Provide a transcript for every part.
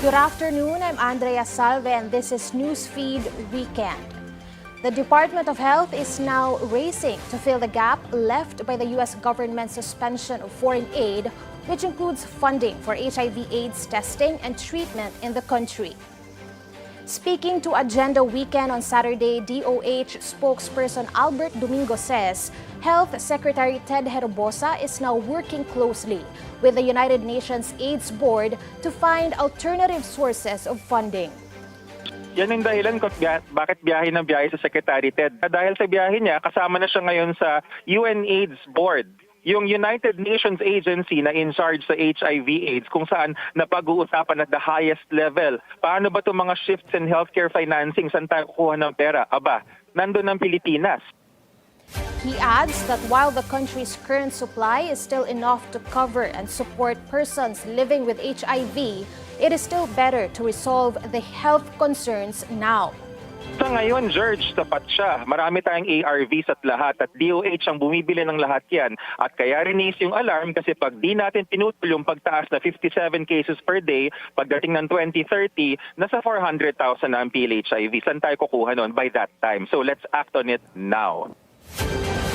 Good afternoon, I'm Andrea Salve and this is Newsfeed Weekend. The Department of Health is now racing to fill the gap left by the U.S. government's suspension of foreign aid, which includes funding for HIV-AIDS testing and treatment in the country. Speaking to Agenda Weekend on Saturday, DOH spokesperson Albert Domingo says Health Secretary Ted Herbosa is now working closely with the United Nations AIDS Board to find alternative sources of funding. Yan ang dahilan kung bakit biyahe ng biyahe sa Secretary Ted. Dahil sa biyahe niya, kasama na siya ngayon sa UN-AIDS Board, yung United Nations agency na in charge sa HIV-AIDS, kung saan napag-uusapan at the highest level. Paano ba itong mga shifts in healthcare financing? Saan tayo kukuha ng pera? Aba, nandun ang Pilipinas. He adds that while the country's current supply is still enough to cover and support persons living with HIV, it is still better to resolve the health concerns now. Sa ngayon, George, sapat siya. Marami tayong ARVs at lahat at DOH ang bumibili ng lahat yan. At kaya rinis yung alarm kasi pag di natin pinutol yung pagtaas na 57 cases per day, pagdating ng 2030, nasa 400,000 na ang PLHIV. Saan tayo kukuha nun by that time? So let's act on it now.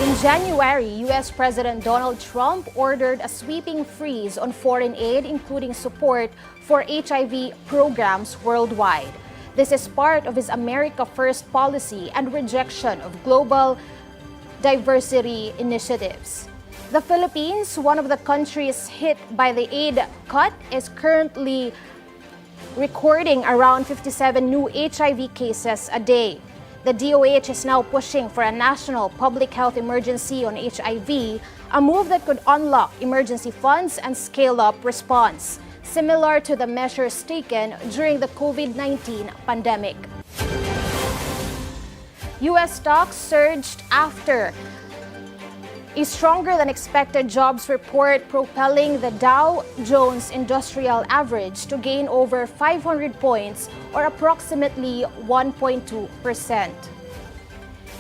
In January, U.S. President Donald Trump ordered a sweeping freeze on foreign aid, including support for HIV programs worldwide. This is part of his America First policy and rejection of global diversity initiatives. The Philippines, one of the countries hit by the aid cut, is currently recording around 57 new HIV cases a day. The DOH is now pushing for a national public health emergency on HIV, a move that could unlock emergency funds and scale up response, similar to the measures taken during the COVID-19 pandemic. U.S. stocks surged after a stronger than expected jobs report, propelling the Dow Jones Industrial Average to gain over 500 points or approximately 1.2%.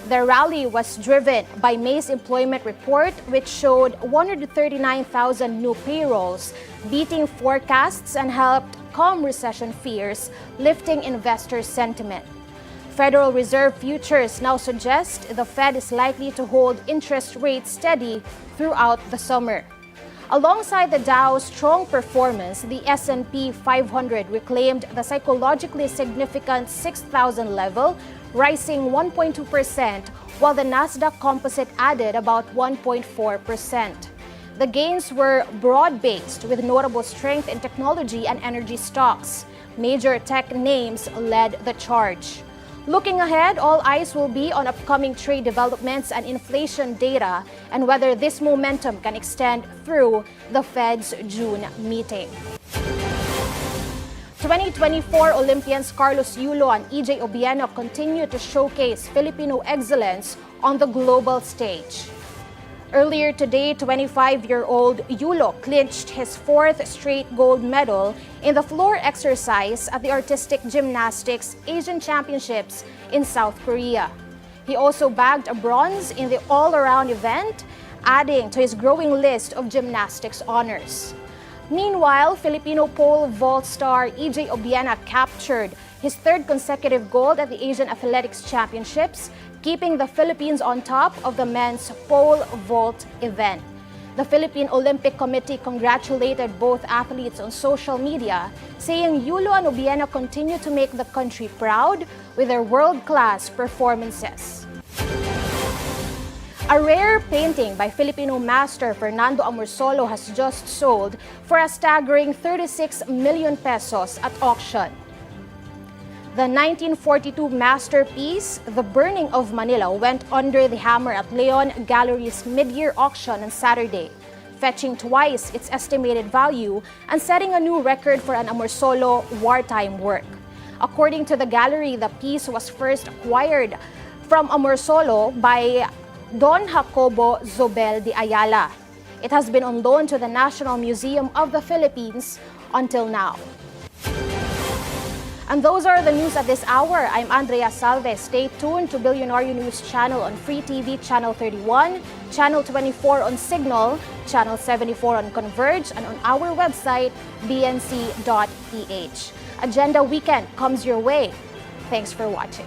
The rally was driven by May's employment report, which showed 139,000 new payrolls, beating forecasts and helped calm recession fears, lifting investor sentiment. Federal Reserve futures now suggest the Fed is likely to hold interest rates steady throughout the summer. Alongside the Dow's strong performance, the S&P 500 reclaimed the psychologically significant 6,000 level, rising 1.2%, while the Nasdaq Composite added about 1.4%. The gains were broad-based, with notable strength in technology and energy stocks. Major tech names led the charge. Looking ahead, all eyes will be on upcoming trade developments and inflation data and whether this momentum can extend through the Fed's June meeting. 2024 Olympians Carlos Yulo and EJ Obiena continue to showcase Filipino excellence on the global stage. Earlier today, 25-year-old Yulo clinched his fourth straight gold medal in the floor exercise at the Artistic Gymnastics Asian Championships in South Korea. He also bagged a bronze in the all-around event, adding to his growing list of gymnastics honors. Meanwhile, Filipino pole vault star EJ Obiena captured his third consecutive gold at the Asian Athletics Championships, keeping the Philippines on top of the men's pole vault event. The Philippine Olympic Committee congratulated both athletes on social media, saying Yulo and Obiena continue to make the country proud with their world-class performances. A rare painting by Filipino master Fernando Amorsolo has just sold for a staggering 36 million pesos at auction. The 1942 masterpiece, The Burning of Manila, went under the hammer at Leon Gallery's mid-year auction on Saturday, fetching twice its estimated value and setting a new record for an Amorsolo wartime work. According to the gallery, the piece was first acquired from Amorsolo by Don Jacobo Zobel de Ayala. It has been on loan to the National Museum of the Philippines until now. And those are the news at this hour. I'm Andrea Salve. Stay tuned to Billionaire News Channel on Free TV Channel 31, Channel 24 on Cignal, Channel 74 on Converge, and on our website, bnc.ph. Agenda Weekend comes your way. Thanks for watching.